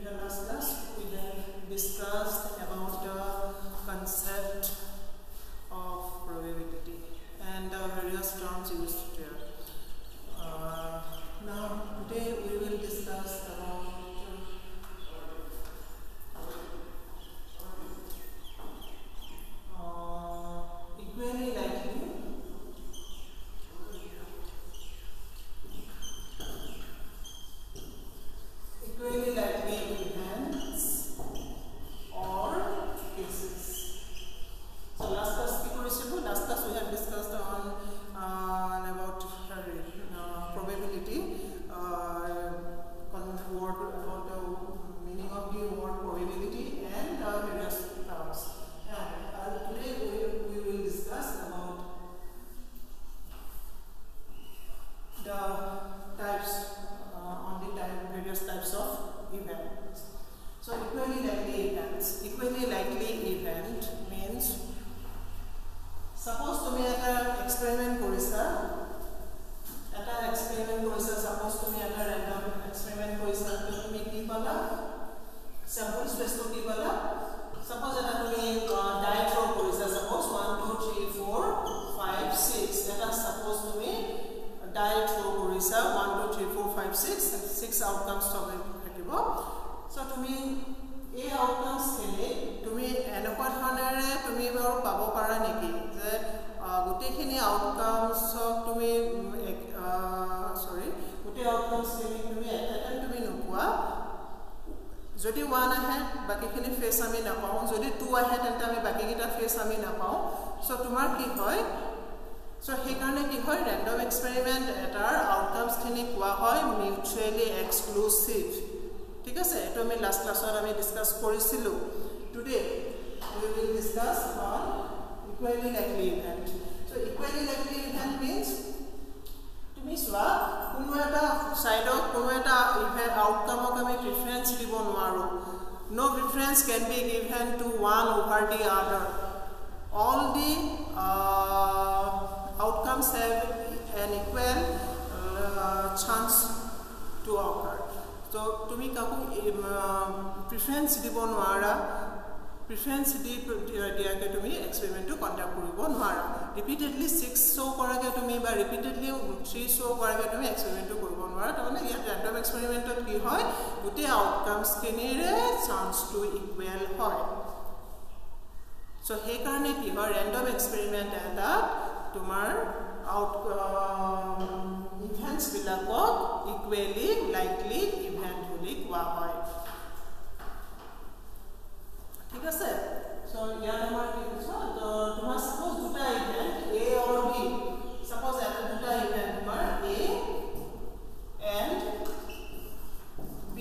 the last class we have discussed about the concept of probability and the various terms used there. Now today we will discuss about equally likely events or cases. So last class we have discussed on about probability, about the meaning of the word probability and various terms. And today we will discuss about the types various types of events. So equally likely events. Equally likely event means suppose তুমি এটা experiment কৰিছা, suppose তুমি এটা random experiment কৰিছা, তুমি কি পালা sample space টো কি পালা, suppose এটা তুমি die throw কৰিছা, suppose 1 2 3 4 5 6 এটা suppose তুমি die throw কৰিছা 1 2 3 4 5 6 outcomes থাকিব. So তুমি এই outcomes খিনি তুমি এনেকুৱা ধৰণেৰে তুমি বাৰু পাব পাৰা নেকি যে গোটেইখিনি outcomes তুমি গোটেই outcomes খিনি তুমি এটা তুমি নোপোৱা, যদি 1 আহে বাকিখিনি ফেস আমি নাপাওঁ, যদি 2 আহে তেন্তে আমি বাকিকিটা ফেস আমি নাপাওঁ. সো তোমাৰ কি হয়, সো সেইকাৰণে কি হয় ৰেন্ডম এক্সপেৰিমেন্ট এটাৰ আউটকামস খিনি কোৱা হয় মিউচুৱেলি এক্সক্লুসিভ. ঠিক আছে, এটো আমি লাস্ট ক্লাছত আমি ডিসকাস কৰিছিলো. Today we will discuss on equally likely event. So equally likely event means তুমি সোৱা কোনো এটা সাইডত কোনো এটা ইভেন্ট আউটকামক আমি প্ৰিফাৰেন্স দিব নোৱাৰো. No preference can be given to one over the other. All the outcomes have an equal chance to occur. So tumi kaku preference dibo nwara, preference di diake tumi experiment to conduct koribo nwara. Repeatedly 6 show korage tumi ba repeatedly 3 show korage tumi experiment to koribo nwara. Tone ya random experiment ot ki hoy gote outcomes kinire chance to equal hoy. So he karone ki hoy random experiment eta tumar events bilakok equally likely event boli kowa hoy. ঠিক আছে, so ইয়াত আমাৰ কি হৈছে তো তোমাৰ suppose দুটা event A or B, suppose এটা দুটা event তোমাৰ A and B,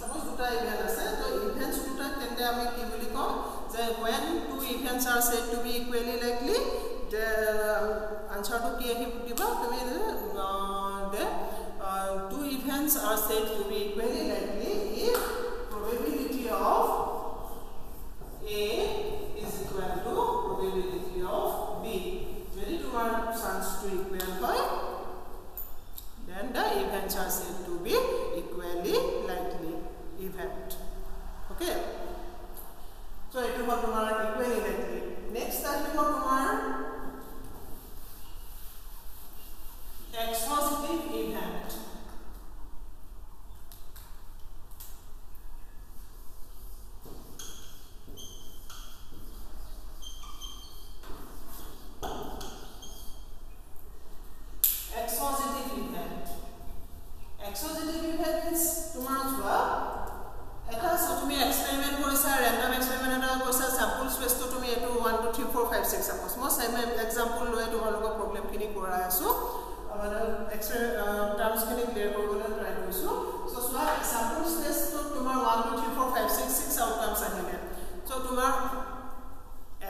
suppose দুটা event আছে, তো events দুটা তেন্তে আমি কি বুলি কম যে when two events are said to be equally likely, the answer to কি আহি দিবা তুমি the two events are said to be equally likely if probability of A is equal to probability of B. যদি তোমার chance to equal হয়, then the events are said to be equally likely event. Okay, so it is তোমার equally likely. Next আছে তোমার exhaustive event. Exhaustive event means তোমার সোৱা এটা তুমি experiment কৰিছা, random experiment এটা কৰিছা, sample space তো তুমি এটো 1 2 3 4 5 6 suppose মই same example লৈ তোমালোকৰ প্ৰবলেম খিনি কৰাই আছো, মানে টাৰ্মস খিনি ক্লিয়াৰ কৰিবলৈ ট্ৰাই কৰিছো. সো সোৱা sample space তো তোমাৰ 1 2 3 4 5 6 আউটকামস আহিলে. সো তোমাৰ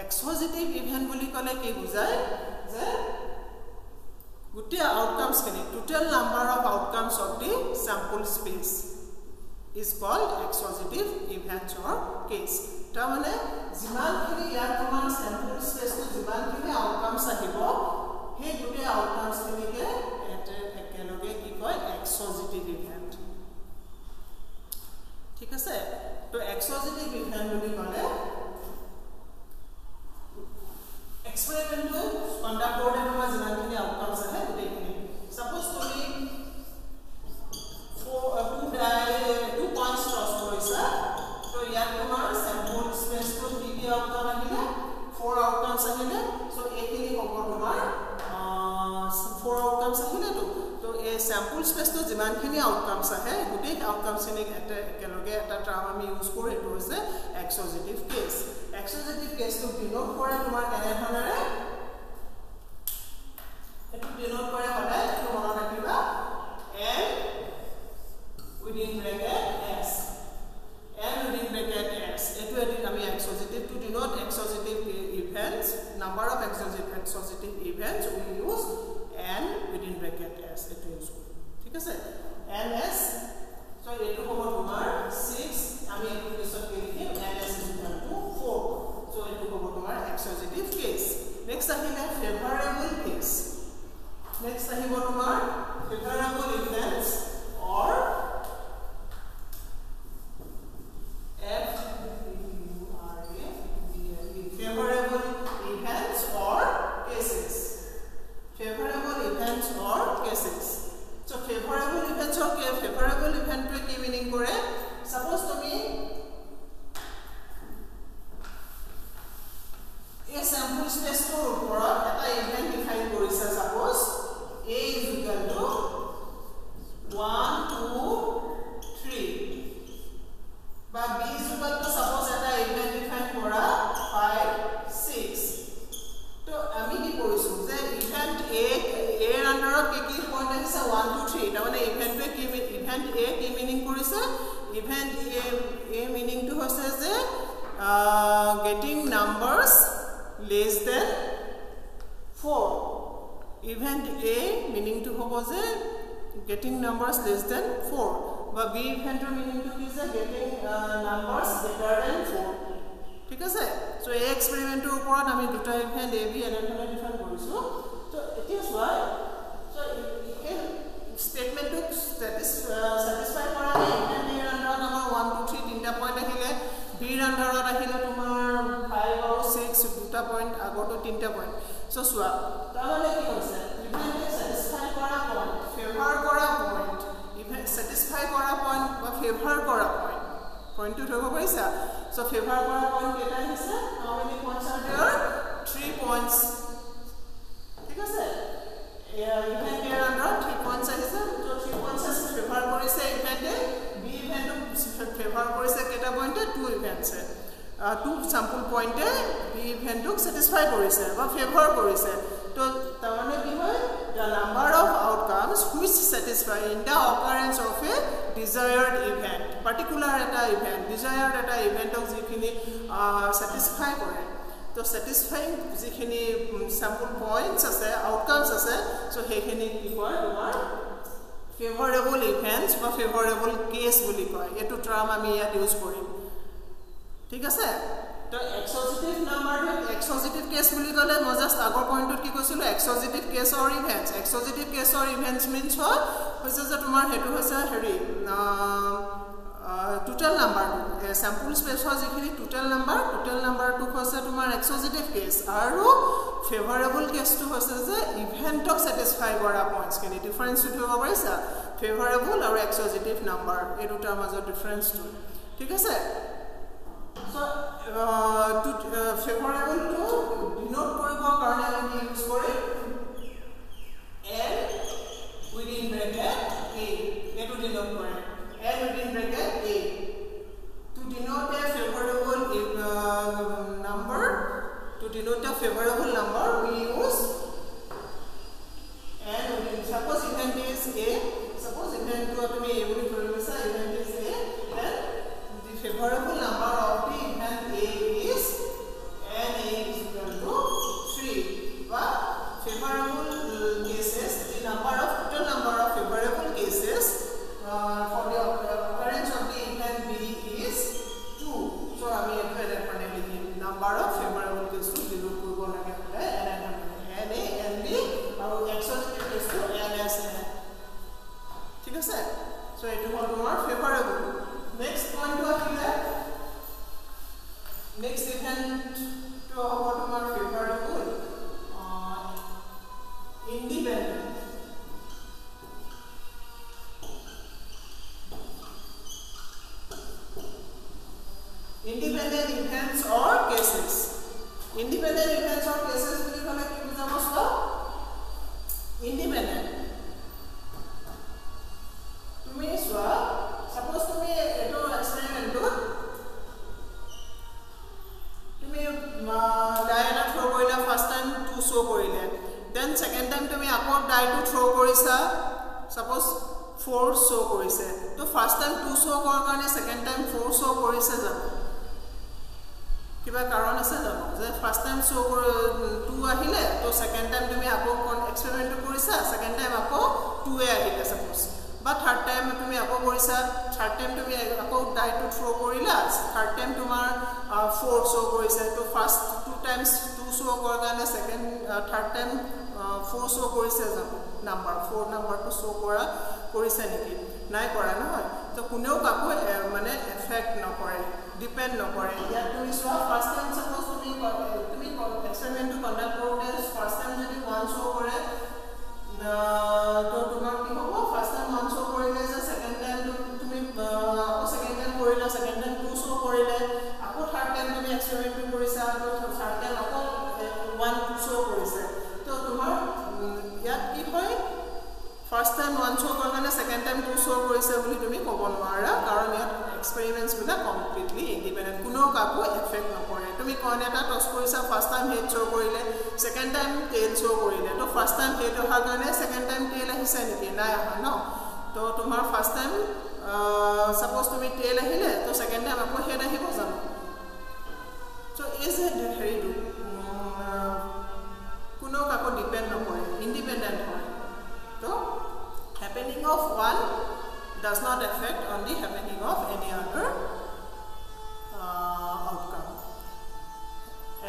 exhaustive event বুলি ক'লে কি বুজায় যে gote outcomes kini total number of outcomes of the sample space is called exhaustive event or case. Ta mane jiman kini ya tomar sample space to jiman kini outcomes ahibo he gote outcomes kini ke ekeloge ki koy exhaustive event. ঠিক আছে তো এক্সোজেটিভ event বুলি ক'লে experiment to conduct board and was running the outcomes are taken. Suppose to be 2 points toss for so here tomorrow sample space to 3 outcome agile 4 outcomes agile so ekini hobo tomar 4 outcomes agile to a sample space to jiman khini outcomes ahe gute outcomes ni eta ekeloge eta term ami use kore etu hoise exogetive case exogetive case to denote kore tomar kene dhanare etu denote kore hola etu mona rakhiba and within bracket s and within bracket s etu eti ami exogetive to denote exogetive events number of exogetive events we use and within bracket s etu use ঠিক আছে ns so etu hobo tomar 6 ami etu question ke likhim ns is equal to 4 so etu hobo tomar exogetive case next ahile favorable case next ahibo tomar favorable events or favorable events or cases favorable events or cases so favorable events or favorable event to ki meaning kore suppose tumi a sample space to oporot eta event define korisa suppose a is equal to 1 2 3 ba b is equal to suppose eta event define kora 5 6 to ami ki korisu je event a under ki point is 1 2 3 ta mane event ki event a ki meaning korise event a meaning to hoise je getting numbers less than 4 event a meaning to hobo je getting numbers less than 4 ba b event meaning to is getting numbers greater than 4 ঠিক আছে so এই এক্সপেৰিমেন্টৰ ওপৰত আমি দুটা event a b এনেধৰণে define কৰিছো so it is why so এই স্টেটমেন্টটো satisfy কৰা ইভেন্ট এৰ আন্ডাৰত আমাৰ 1 2 3 তিনটা পইণ্ট আহিলে b এৰ আন্ডাৰত আহিলে তোমাৰ 5 আৰু 6 দুটা পইণ্ট আগতো তিনটা পইণ্ট সো সোৱা তাহলে কি হৈছে ইভেন্ট স্যাটিসফাই কৰা পইণ্ট ফেভাৰ কৰা পইণ্ট ইভেন্ট স্যাটিসফাই কৰা পইণ্ট বা ফেভাৰ কৰা পইণ্ট পইণ্টটো ধৰিব পাৰিছা so favor kora point keta hise how many points are there 3 points ঠিক আছে event er under 3 points hise so 3 points is favor korise event b event favor korise keta point 2 events two sample point b event to satisfy korise ba favor korise to tamane ki hoy the number of outcomes which satisfy in the occurrence of a desired event particular eta event desired eta event of jikhini satisfy kore to satisfying jikhini sample points ase outcomes ase so hekhini ki koy tomar favorable events ba favorable case boli koy etu term ami ya use korim ঠিক আছে তো এক্সোজেটিভ number এক্সোজেটিভ case বুলি কলে মই just আগৰ পইণ্টত কি কৈছিলো এক্সোজেটিভ কেস অৰ ইভেন্টস এক্সোজেটিভ কেস অৰ ইভেন্টস মিন্স হৈছে যে তোমাৰ হেতু হৈছে হেৰি টোটাল নাম্বাৰ স্যাম্পল স্পেসৰ যিখিনি টোটাল নাম্বাৰ টু হৈছে তোমাৰ এক্সোজেটিভ কেস আৰু ফেভাৰেবল কেসটো হৈছে যে ইভেন্টক স্যাটিসফাই কৰা পইণ্টছ খিনি ডিফাৰেন্স টো হ'ব পাৰিছা ফেভাৰেবল আৰু এক্সোজেটিভ নাম্বাৰ এই দুটাৰ মাজৰ ডিফাৰেন্সটো ঠিক আছে so favorable to denote koribo karone ami use kore and within bracket a etu denote kore and within bracket a to denote a favorable number to denote a favorable number we use and within suppose event is a suppose event to atumi a boli koribisa event is a then the favorable number of the event a is n a is equal to 3 but favorable cases the number of total number of favorable cases for independent events or cases. Independent events or cases বুলি ক'লে কি বুজাব চোৱা independent তুমি চোৱা suppose তুমি এটো এক্সপেৰিমেন্টটো তুমি die এটা থ্ৰো কৰিলা ফাৰ্স্ট টাইম 2 শো কৰিলে then second time তুমি আকৌ die টো থ্ৰো কৰিছা suppose 4 শো কৰিছে তো ফাৰ্স্ট টাইম 2 শো কৰাৰ কাৰণে সেকেন্ড টাইম 4 শো কৰিছে জানো কিবা কাৰণ আছে জানো যে ফাৰ্স্ট টাইম শো 2 আহিলে তো সেকেন্ড টাইম তুমি আকৌ এক্সপেৰিমেন্ট কৰিছা সেকেন্ড টাইম আকৌ 2 এ আহিলে suppose বা থাৰ্ড টাইম তুমি আকৌ কৰিছা থাৰ্ড টাইম তুমি আকৌ ডাই টু থ্ৰো কৰিলা থাৰ্ড টাইম তোমাৰ 4 শো কৰিছে তো ফাৰ্স্ট 2 টাইমস 2 শো কৰাৰ কাৰণে সেকেন্ড থাৰ্ড টাইম 4 শো কৰিছে জানো নাম্বাৰ 4 নাম্বাৰটো শো কৰা কৰিছে নেকি নাই কৰা নহয় তো কোনেও কাকো মানে এফেক্ট নকৰে ডিপেন্ড নকৰে ইয়া তুমি চোৱা ফাৰ্স্ট টাইম সাপোজ তুমি এক্সপেৰিমেন্টটো কন্ডাক্ট কৰোতে ফাৰ্স্ট টাইম যদি 1 শো কৰে তো তোমাৰ কি হ'ব ফাৰ্স্ট টাইম 1 শো কৰিলে যে সেকেন্ড টাইম তুমি আকৌ সেকেন্ড টাইম কৰিলা সেকেন্ড টাইম 2 শো কৰিলে আকৌ থাৰ্ড টাইম তুমি এক্সপেৰিমেন্টটো কৰিছা তো থাৰ্ড টাইম আকৌ 1 শো কৰিছে তো তোমাৰ ইয়াত কি হয় ফাৰ্স্ট টাইম 1 শো কৰাৰ কাৰণে সেকেন্ড টাইম 2 শো কৰিছে বুলি তুমি ক'ব নোৱাৰা কাৰণ ইয়াত এক্সপেৰিমেন্টছ বিলাক কমপ্লিটলি ইন্ডিপেন্ডেন্ট কোনো কাকো এফেক্ট নকৰে তুমি কইন এটা টস কৰিছা ফাৰ্স্ট টাইম হেড শো কৰিলে সেকেন্ড টাইম টেইল শো কৰিলে তো ফাৰ্স্ট টাইম হেড অহাৰ কাৰণে সেকেন্ড টাইম টেইল আহিছে নেকি নাই অহা ন তো তোমাৰ ফাৰ্স্ট টাইম সাপোজ তুমি টেইল আহিলে তো সেকেন্ড টাইম আকৌ হেড আহিব জানো সো ইজ এ হেৰিটো কোনো কাকো ডিপেন্ড নকৰে ইন্ডিপেন্ডেন্ট হয় তো happening of one does not affect on the happening of any other outcome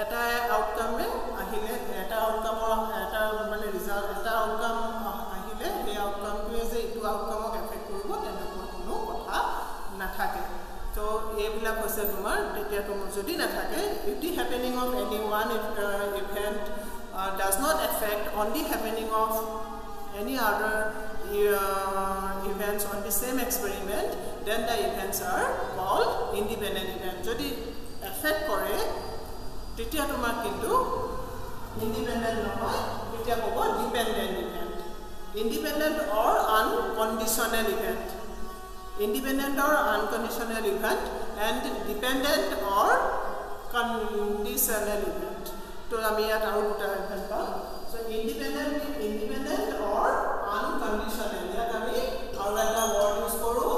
eta outcome me ahile eta outcome eta mane result eta outcome ahile he outcome to je itu outcome ok affect koribo tenako kono kotha na thake to ebila hoise tumar tetia tumar jodi na thake if the happening of any one event does not affect on the happening of any other events on the same experiment then the events are called independent event jodi affect kore tetia tomar kintu independent nohoy tetia kobo dependent event independent or unconditional event independent or unconditional event and dependent or conditional event to ami at out event pa so independent or unconditional yat ami aru eta word use koru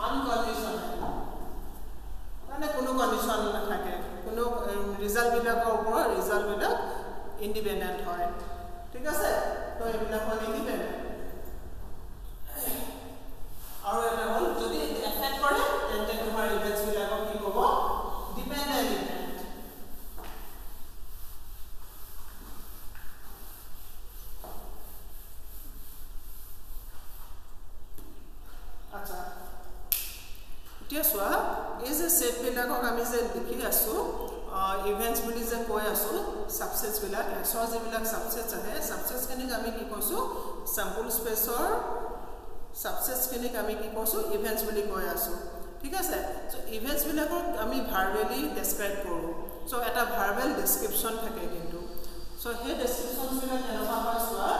unconditional mane kono condition na thake kono result bilak opor result bilak independent hoy thik ase to ebilak hol independent aru eta hol jodi affect kore tente tomar events bilak ki hobo dependent event Tiaswa is a set bilakok ami je likhi asu events buli je koi asu subsets bilak so je bilak subsets ahe subsets kenik ami ki kosu sample space or subsets kenik ami ki kosu events buli koi asu ঠিক আছে so events বিলাকক আমি verbally describe কৰো so এটা ভাৰ্বাল description থাকে কিন্তু so hey description বিলাক কেনেকুৱা হয় সোৱা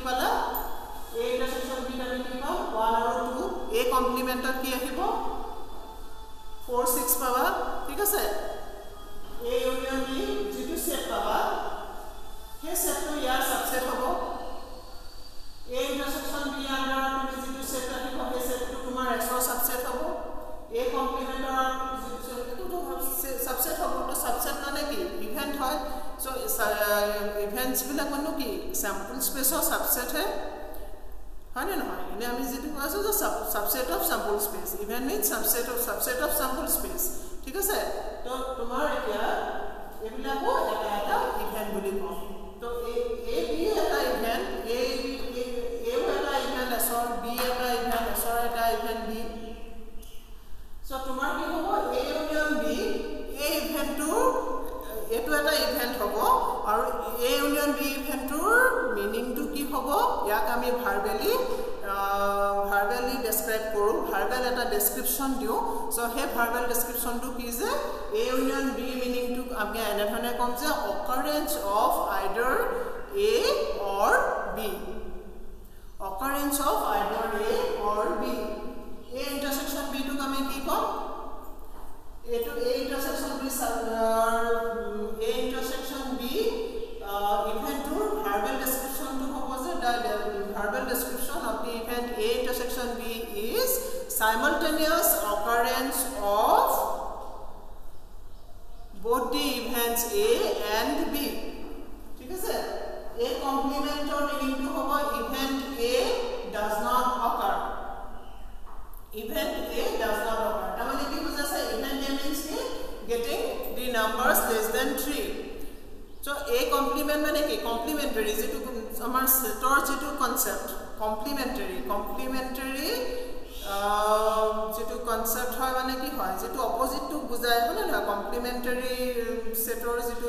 পালা A intersection B আমি কি পাম 1 আৰু 2 A কমপ্লিমেন্টত কি আহিব 4 6 পাবা ঠিক আছে A ইউনিয়ন B যেটো সেট পাবা সেই সেটটো ইয়াৰ সাবসেট হ'ব A intersection B আন্ডাৰ তুমি যেটো সেট আহিব সেই সেটটো তোমাৰ X ৰ সাবসেট হ'ব A কমপ্লিমেন্টৰ যেটো সেটটো সাবসেট হ'ব তো সাবসেট মানে কি ইভেন্ট হয় সো ইভেন্টস বিলাক কোন কি স্যাম্পল স্পেসৰ সাবসেট হে হয় না নহয় এনে আমি যেটো কৈছো যে subset of sample space event means subset of sample space ঠিক আছে তো তোমাৰ এতিয়া এবিলাকো এটা ইভেন্ট বুলি কম তো এ বি এটা ইভেন্ট এ এটা ইভেন্ট এছৰ বি এটা ইভেন্ট এছৰ এটা ইভেন্ট বি সো তোমাৰ কি হ'ব এ ইউনিয়ন বি এই ইভেন্টটো এটো এটা ইভেন্ট হ'ব আৰু এ ইউনিয়ন বি ইভেন্টৰ মিনিংটো কি হ'ব ইয়াক আমি ভাৰ্বেলি ডেসক্ৰাইব কৰো ভাৰ্বেল এটা ডেসক্ৰিপচন দিও সো হে ভাৰ্বেল ডেসক্ৰিপচনটো কি যে এ ইউনিয়ন বি মিনিংটো আমি এনে ধৰণে কম যে occurrence of either A or B occurrence of either A or B A intersection B টো আমি কি কম এটো A intersection B A intersection B ইভেন্টৰ ভাৰ্বেল ডেসক্ৰিপচনটো হ'ব যে verbal description of the event A intersection B is simultaneous occurrence of both the events A and B ঠিক আছে A কমপ্লিমেন্টৰ মিনিংটো হ'ব event A does not occur event A does not occur তামানে কি বুজাছে event A means getting the numbers less than 3 so A complement মানে কি complementary যেটো আমাৰ সেটৰ যেটো কনসেপ্ট complementary যেটো কনসেপ্ট হয় মানে কি হয় যেটো অপোজিট টু বুজায় মানে না complementary সেটৰ যেটো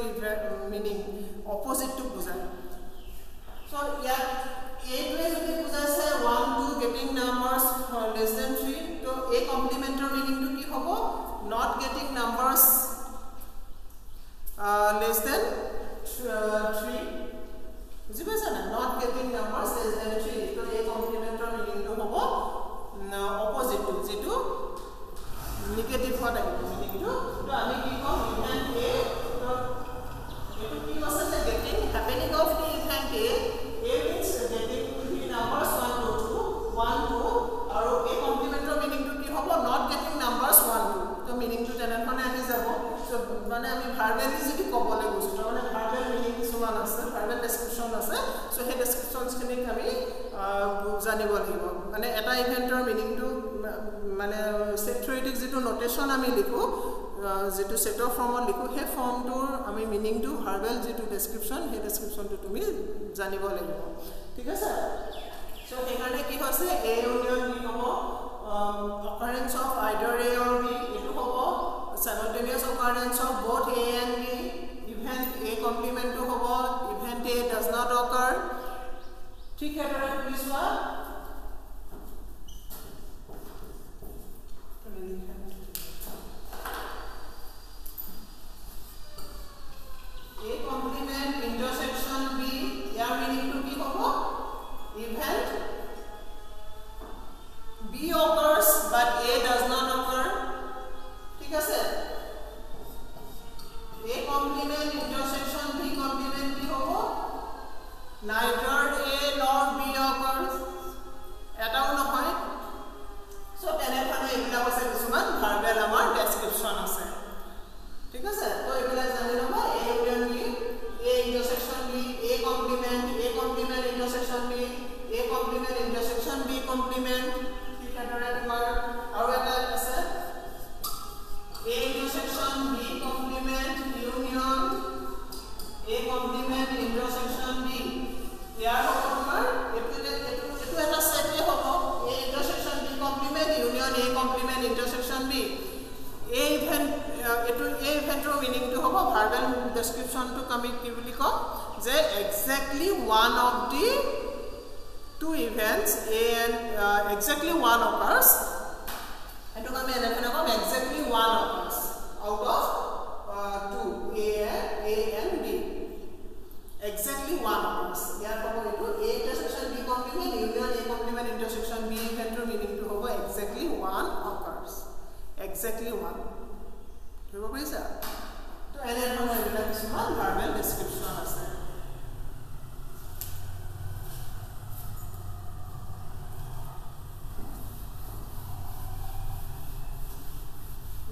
মিনিং অপোজিট টু বুজায় so ইয়াত A টোৱে যদি বুজাইছে 1 2 getting numbers less than 3 তো A complementary meaning to কি হ'ব not getting numbers less than 3 বুজি পাইছা না not getting numbers less than 3 তো A complementary meaning to হ'ব opposite to যেটো নেগেটিভ হয় meaning to তো আমি কি কম event A তো এটো কি আছে যে getting happening of the event A means getting the numbers 1 to 2 1 2 আৰু A complementary meaning to কি হ'ব not getting numbers 1 2 তো meaning to তেনেধৰণে আহি যাব সো মানে আমি ভাৰ্বেলি যদি ক'বলৈ গৈছো মানে ভাৰ্বেল মিনিং কিছুমান আছে ভাৰ্বেল ডেসক্ৰিপচন আছে সো হে ডেসক্ৰিপচনছ খিনি আমি জানিব লাগিব মানে এটা ইভেন্টৰ মিনিংটো মানে সেট থিওৰেটিক যেটো নোটেশন আমি লিখো যেটো সেটৰ ফৰ্মত লিখো হে ফৰ্মটোৰ আমি মিনিংটো ভাৰ্বেল যেটো ডেসক্ৰিপচন হে ডেসক্ৰিপচনটো তুমি জানিব লাগিব ঠিক আছে সো এখানে কি হৈছে A ইউনিয়ন B হ'ব occurrence of either A or B এটো হ'ব simultaneous occurrence of both A and B event A complement to হ'ব event A does not occur ঠিক হেতৰে বুজিছা A complement intersection B year meaning to কি হ'ব event B occurs but A does not occur ঠিক আছে A complement intersection B complement কি হ'ব neither A nor B occurs এটাও নহয় সো তেনেভাবে এগুলা আছে কিছুমান ভাৰ্বেল আমাৰ ডেসক্ৰিপচন আছে ঠিক আছে তো এগুলা জানি লবা A union B A intersection B A complement intersection B A complement intersection B complement ঠিক আছে তোমাৰ আৰু এটা আছে A intersection B complement union A complement intersection B ইয়াৰ তোমাৰ এটো এটা সেটে হ'ব A intersection B complement union A complement intersection B A event এটো A eventৰ মিনিংটো হ'ব ভাৰ্বেল ডেসক্ৰিপচনটো আমি কি বুলি কম যে exactly one of the two events A and exactly one occurs এটো আমি এনে কম exactly one occurs out of two A and B exactly one occurs ইয়াৰ হ'ব এটো A intersection B exactly 1 ধৰিব পাৰিছা তো এনে ধৰণৰ এইবিলাক কিছুমান ভাৰ্বেল ডেসক্ৰিপচন আছে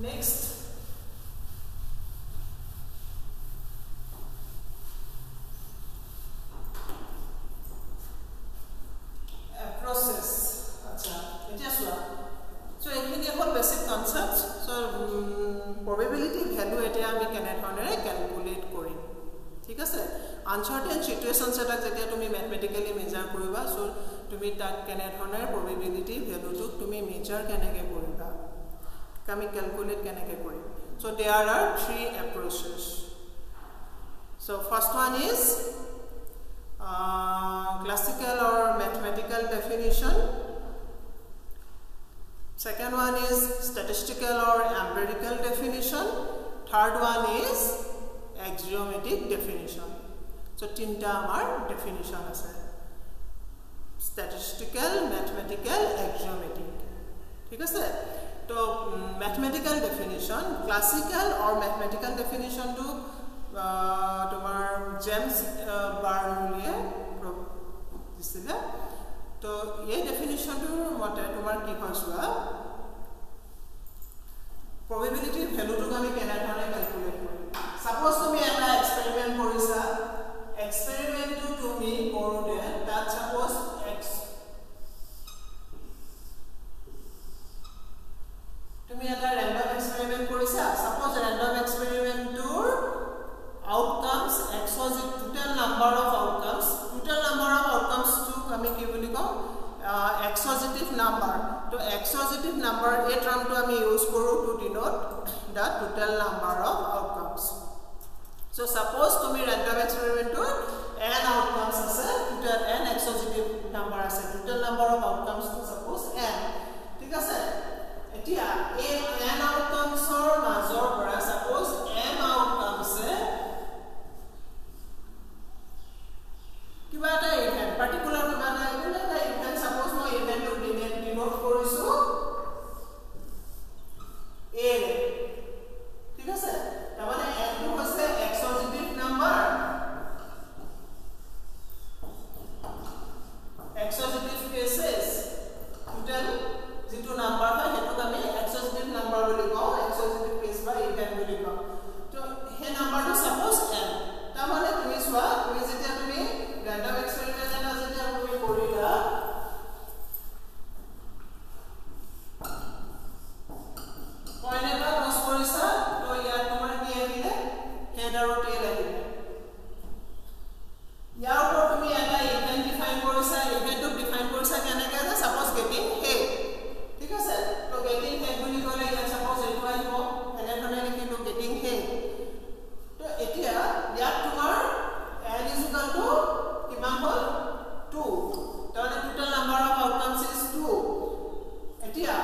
next process acha etia sua so ekhini hol basic concepts so probability value etia ami kene dhonere calculate korim ঠিক আছে uncertain situations eta jetia tumi mathematically measure koriba so tumi tak kene dhonere probability value tu tumi measure keneke koriba kami calculate keneke korim so there are 3 approaches so first one is classical or mathematical definition second one is statistical or empirical definition third one is axiomatic definition so tinta amar definition ase statistical mathematical axiomatic ঠিক আছে তো mathematical definition classical or mathematical definition to তোমার James বার্নলিয়ে দিছিলে তো এই ডেফিনিশনটোৰ মতে তোমাৰ কি হয়ছুৱা probability value টো আমি কেনে ধৰণে ক্যালকুলেট কৰিম সাপোজ তুমি এটা এক্সপেৰিমেন্ট কৰিছা এক্সপেৰিমেন্টটো তুমি কৰোতে তাত সাপোজ x তুমি এটা ৰেন্ডম এক্সপেৰিমেন্ট কৰিছা সাপোজ ৰেন্ডম এক্সপেৰিমেন্টটোৰ outcomes total number of outcomes to kami ki boli ko exhaustive number to exhaustive number a term to ami use koru to denote the total number of outcomes so suppose tumi random experiment to n outcomes ase total n exhaustive number ase total number of outcomes to suppose n ঠিক আছে etia a n outcomes or major pora suppose m outcomes e কিবা এটা event particular কিবা এটা event suppose মই event two denote কৰিছো a ঠিক আছে তাৰ মানে n টো হৈছে এক্সপজিটিভ নাম্বাৰ এক্সপজিটিভ কেসেস টোটাল যেটো নাম্বাৰ হয় হেতু আমি এক্সপজিটিভ নাম্বাৰ বুলি কওঁ এক্সপজিটিভ কেস বা ইভেন্ট বুলি কওঁ তো হে নাম্বাৰটো সাপোজ n তাৰ মানে তুমি চোৱা তুমি যেতিয়া তুমি random experiment eta jetia tumi korila point eta cross korisa to ya tomar ki ahile head aru tail ahile ya upor tumi eta event define korisa event to define korisa kene kene suppose getting head ঠিক আছে to getting head boli kole ya suppose etu ahibo ene dhone likhilu getting head to etia ya tomar n is equal to কিমান হল 2 তাহলে total number of outcomes is 2 এতিয়া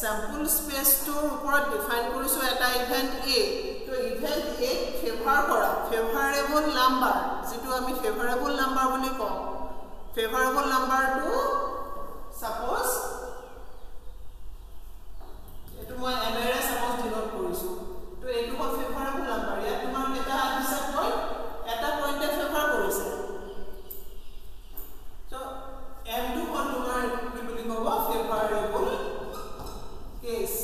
sample space টোৰ ওপৰত define কৰিছো এটা event a তো event a favour কৰা ফেভাৰেবল number যেটো আমি ফেভাৰেবল নাম্বাৰ বুলি কওঁ ফেভাৰেবল নাম্বাৰটো সাপোজ এটো মই এমএৰে সাপোজ ডিনোট কৰিছো তো এটো হল ফেভাৰেবল নাম্বাৰ ইয়া তোমাৰ এটা আহিছে পইণ্ট এটা পইণ্টে ফেভাৰ কৰিছে m to hol tomar ki boli kobo favorable case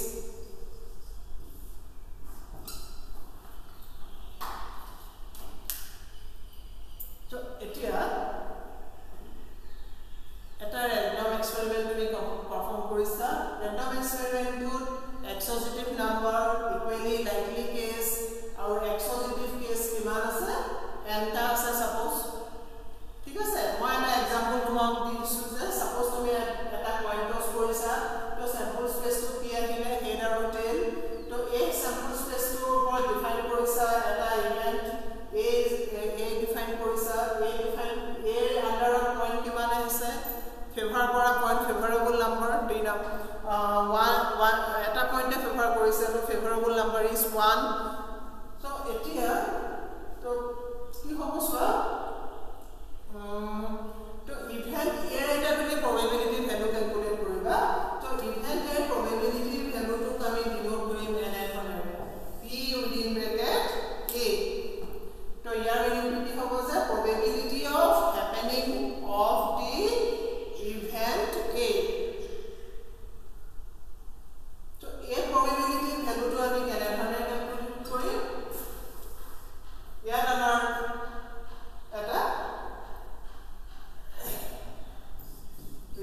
so etia eta random experiment tumi perform korisa random experiment to exhaustive number equally likely case or exhaustive case kiman ase n ta ase suppose ঠিক আছে মই এটা example তোমাক দিছো যে suppose তুমি এটা point toss কৰিছা তো স্যাম্পল স্পেস টু কি আহিলে হেড আৰু টেইল তো এই স্যাম্পল স্পেস টু ওপৰত ডিফাইন কৰিছা এটা ইভেন্ট a ডিফাইন কৰিছা a ডিফাইন a আন্ডাৰত পয়েন্ট কিমান আহিছে ফেভাৰ কৰা পয়েন্ট ফেভাৰেবল নাম্বাৰ দিনা 1 এটা পয়েন্টে ফেভাৰ কৰিছে তো ফেভাৰেবল নাম্বাৰ ইজ 1 তো এতিয়া তো কি হ'ব সোৱা तो इवेंट ए এটা তুমি probability value calculate কৰিবা তো ইভেন্ট এৰ probability value টো আমি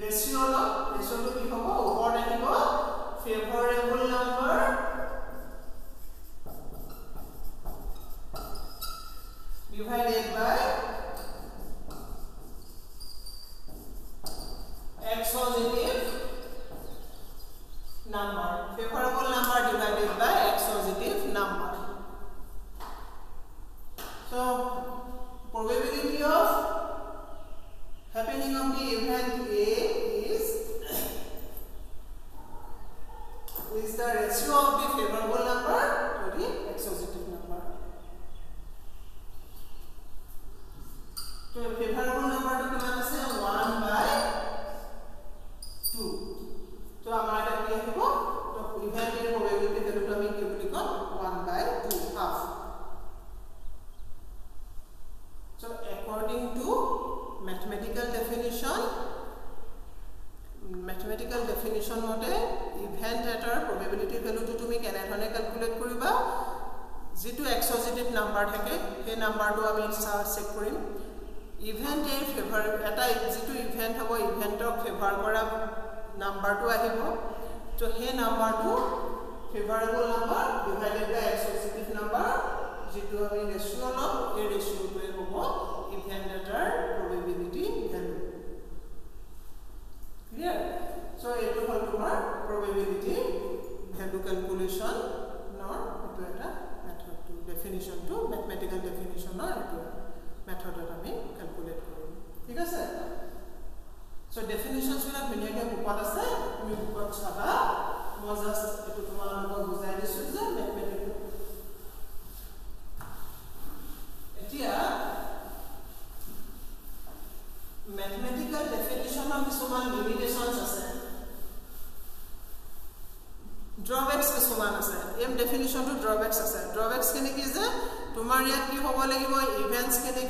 ৰেচিঅ' ল ৰেচিঅ'টো কি হ'ব ওপৰত আহিব ফেভাৰেবল number divided by exhaustive number. Favorable number divided by exhaustive number. So probability of happening of the event A is the ratio of the favorable number to the exhaustive number. So favorable number to kiman ase 1 by 2. So amar eta ki ahibo to event er probability value to ami ki boli kom 1 by 2 half. So according to mathematical definition mote event etar probability value to tumi kene dhone calculate koriba jitu exhaustive number thake he number to ami check korim event er favor eta jitu event hobo event ok favor kora number to ahibo so he number to favorable number divided by exhaustive number jitu ami ratio lo e ratio to hobo event etar probability value clear so eto hol tomar probability value calculation nor eto eta method to definition to mathematical definition nor eto method that আমি calculate কৰিম ঠিক আছে so ডেফিনিশনস গুলা ধুনিয়াকে বুকত আছে তুমি বুকত চাবা মই জাস্ট এটো তোমালোকক বুজাই দিছো যে ম্যাথমেটিক্যাল এতিয়া ম্যাথমেটিক্যাল ডেফিনিশনৰ কিছুমান লিমিটেশনস আছে drawbacks কিছুমান আছে এম ডেফিনিশন টু drawbacks আছে drawbacks কেনে কি যে তোমার ইয়াত কি হ'ব লাগিব ইভেন্টস কেনে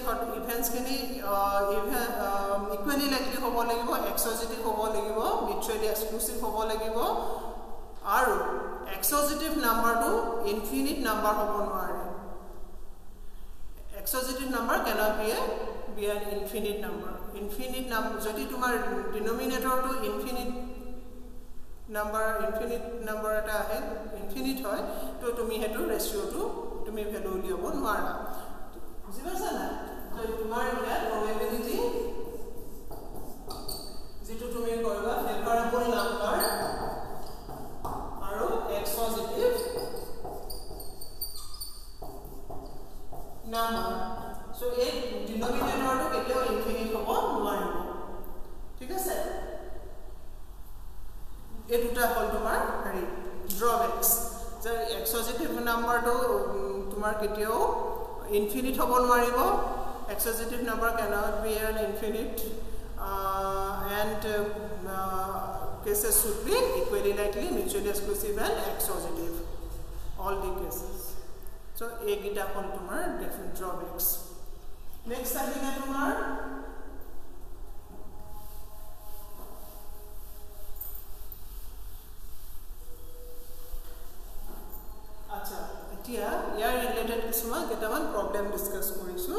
ইকুয়ালি লাইকলি হ'ব লাগিব এক্সক্লুসিভ হ'ব লাগিব মিউচুয়ালি এক্সক্লুসিভ হ'ব লাগিব আৰু এক্সক্লুসিভ নাম্বাৰটো ইনফিনিট নাম্বাৰ হ'ব নোৱাৰে exclusive number cannot be an infinite number যদি তোমাৰ ডিনোমিনেটৰটো ইনফিনিট নাম্বাৰ এটা আহে ইনফিনিট হয় তো তুমি হেতু ৰেশিওটো তুমি ভ্যালু উলিয়াব নোৱাৰা বুজি পাইছা না তো তোমাৰ ইয়াত probability যেটো তুমি কৰিবা favorable number আৰু exhaustive number so এই ডিনোমিনেটৰটো কেতিয়াও ইনফিনিট হ'ব নোৱাৰিব ঠিক আছে এই দুটা হল তোমাৰ হেৰি drawbacks যে exhaustive number to তোমাৰ কেতিয়াও ইনফিনিট হ'ব নোৱাৰিব exhaustive number cannot be an infinite and cases should be equally likely mutually exclusive and exhaustive all the cases so egita hol tomar different drawbacks next ahina tomar acha etia yaar related kisuma ketaman problem discuss korisu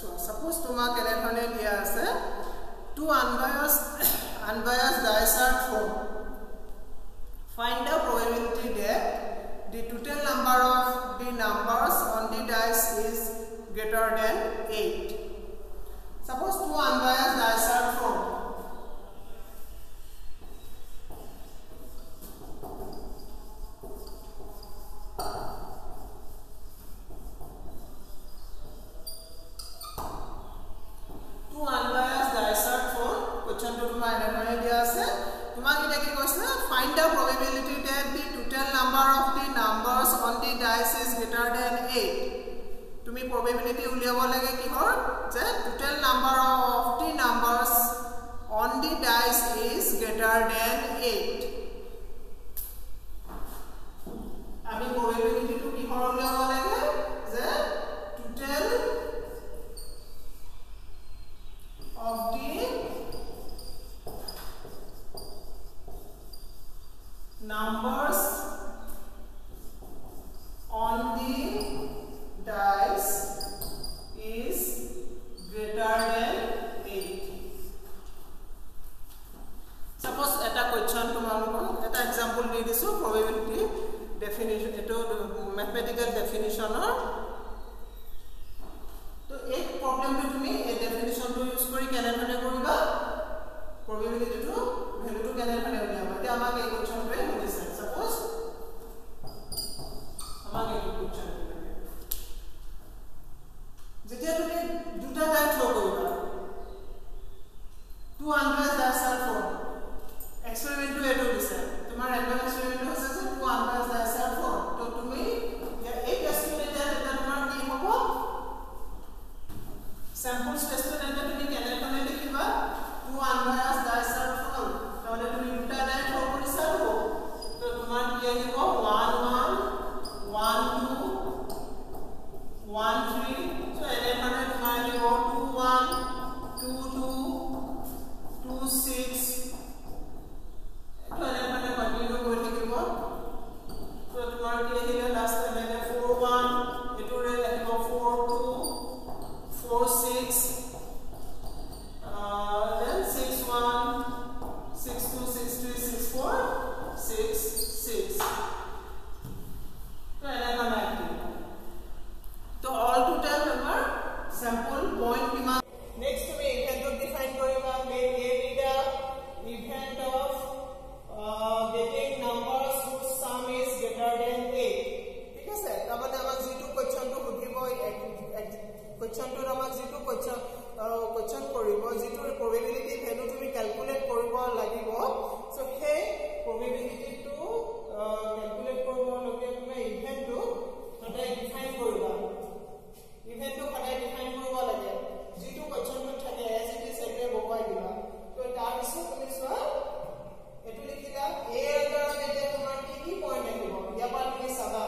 so suppose tuma kele dhone dia ase two unbiased dice are thrown find the probability that the total number of the numbers on the dice is greater than 8 suppose two unbiased dice are thrown find the probability that the total number of the numbers on the dice is greater than 8 tumi probability uliabo lage ki hor je total number of the numbers কেনেধৰণে কৰিবা probability-টো ভ্যালুটো কেনেধৰণে উলিয়াবা এতিয়া আমাক এই কোৱেশ্চনটোৱে সুধিছে suppose আমাক এই কোৱেশ্চনটো যেতিয়া তুমি দুটা ডাই থ্ৰো কৰিবা 2 আনবাউন্স ডাইস আৰ ফৰ্ম এক্সপেৰিমেন্টটো এটো দিছে তোমাৰ ৰেন্ডম এক্সপেৰিমেন্ট হৈছে যে 2 আনবাউন্স ডাইস আৰ ফৰ্ম তো তুমি এই টেষ্টটো এতিয়া তোমাৰ কি হ'ব sample space to enter to be কেনেধৰণে লিখিবা 2 আনবাউন্স ডাইস আৰ ফৰ্ম তাহলে তুমি দুটা ডাই থ্ৰো কৰিছা তো তোমাৰ কি আহিব 1 1 1 2 1 3 so এনেধৰণে তোমাৰ আহিব 2 1 2 2 2 6 तो এনেধৰণে কন্টিনিউ কৰি থাকিব তো তোমাৰ কি আহিলে লাষ্ট এনেকে 4 1 এটোৰে আহিব 4 2 4 6 then 6 1 6 2 6 3 6 4 6 6 तो এনেধৰণে আহিব तो all total number sample point কিমান next তুমি ইভেন্টটো ডিফাইন কৰিবা let a be the event of getting numbers whose sum is greater than 8 ঠিক আছে তাৰমানে আমাক যেটো কোৱেশ্চনটো সুধিব কোৱেশ্চনটো আমাক যেটো কোৱেশ্চন কৰিব যেটো probability ভ্যালু তুমি ক্যালকুলেট কৰিব লাগিব সো হে probability টো ক্যালকুলেট কৰিব লগে তুমি ইভেন্টটো সদায় ডিফাইন কৰিবা ইভেন্টটো সদায় ডিফাইন কৰিব লাগে যেটো কোৱেশ্চনটো থাকে এজ ইট ইজ একে বহাই দিবা তো তাৰ পিছত তুমি চোৱা এটো লিখিলা a আন্ডাৰত এতিয়া তোমাৰ কি পইণ্ট আহিব ইয়াৰ পৰা তুমি চাবা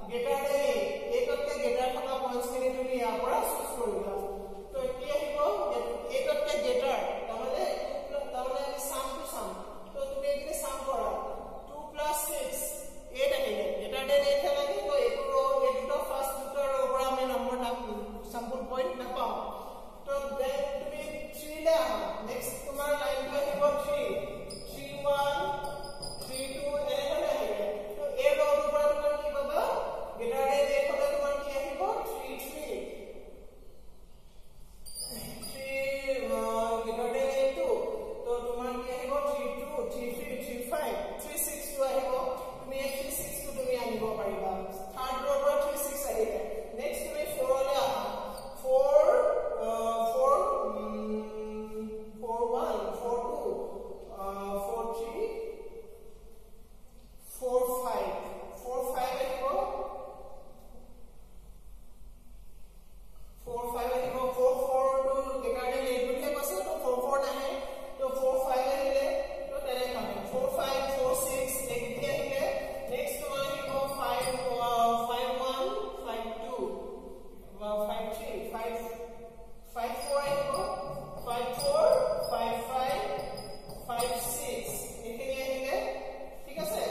গ্ৰেটাৰ দেন a তকৈ গ্ৰেটাৰ থকা পইণ্টছখিনি তুমি ইয়াৰ পৰা চুজ কৰিবা তো কি আহিব a তকৈ গ্ৰেটাৰ তাহলে আমি সাম তো তুমি এখানে সাম কৰা 2 + 6 8 আহিলে গ্ৰেটাৰ দেন 8 লাগে তো এটো ৰ এই দুটো ফাৰ্স্ট দুটো ৰ পৰা আমি নম্বৰ sample point নাপাও তো দেন তুমি 3 লে আহা নেক্সট তোমাৰ লাইনটো আহিব 3 3 1 3 2 এনেধৰণে আহিব তো এই ৰ পৰা তোমাৰ কি পাবা গ্ৰেটাৰ দেন 8 হলে তোমাৰ কি আহিব 3 3 গ্ৰেটাৰ দেন 8 তো তোমাৰ কি আহিব 3 2 3 3 3 5 3 6 টো আহিব তুমি এই 3 6 টো তুমি আনিব পাৰিবা থাৰ্ড ৰ পৰা 3 6 আহিলে নেক্সট তুমি 4 লে আহা 4 1 4 2 4 3 4 5 4 5 আহিব 4 5 আহিব 4 4 টো গ্ৰেটাৰ দেন 8 বুলি কৈছে তো 4 4 নাহে তো 4 5 আহিলে তো তেনে কামে 4 5 4 6 এক আহিলে নেক্সট তোমাৰ আহিব 5 1 5 2 5 3 5 5 4 আহিব 5 4 5 5 5 6 এখানে আহিলে ঠিক আছে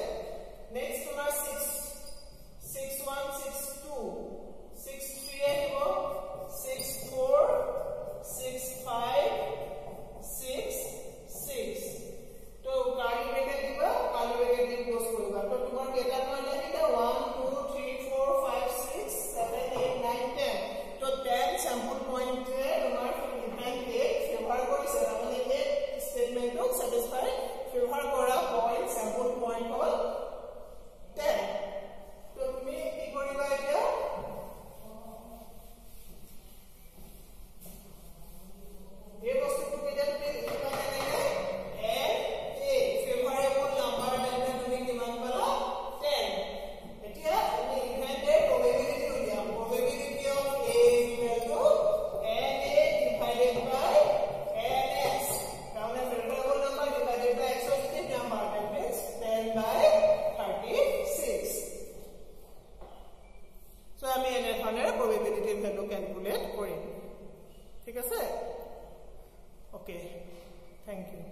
নেক্সট তোমাৰ 6 6 1 6 2 6 3 আহিব 6 4 6 5 6 6 তো কালি ব্ৰেকেট দিবা কালি ব্ৰেকেট দি ক্লোজ কৰিবা তো তোমাৰ কেটা পইণ্ট আহিলে 1 2 3 4 5 6 7 8 9 10 তো 10 sample point এ তোমাৰ ইভেন্ট এ ফেভাৰ কৰিছে মানে এই স্টেটমেন্টটো স্যাটিসফাই ফেভাৰ কৰা পইণ্ট sample point হ'ল 10 তো তুমি কি কৰিবা এতিয়া এই বস্তুটো কেতিয়া তুমি লিখিবা কেনেকৈ a ফেভাৰেবল নাম্বাৰ তেনে তুমি কিমান পালা 10 এতিয়া আমি ইভেন্টে probability উলিয়াম probability of a equal to na divided by ns তাহলে ফেভাৰেবল number divided by exhaustive number that means 10 by 36 so আমি এনেধৰণে probability value calculate কৰিম ঠিক আছে okay thank you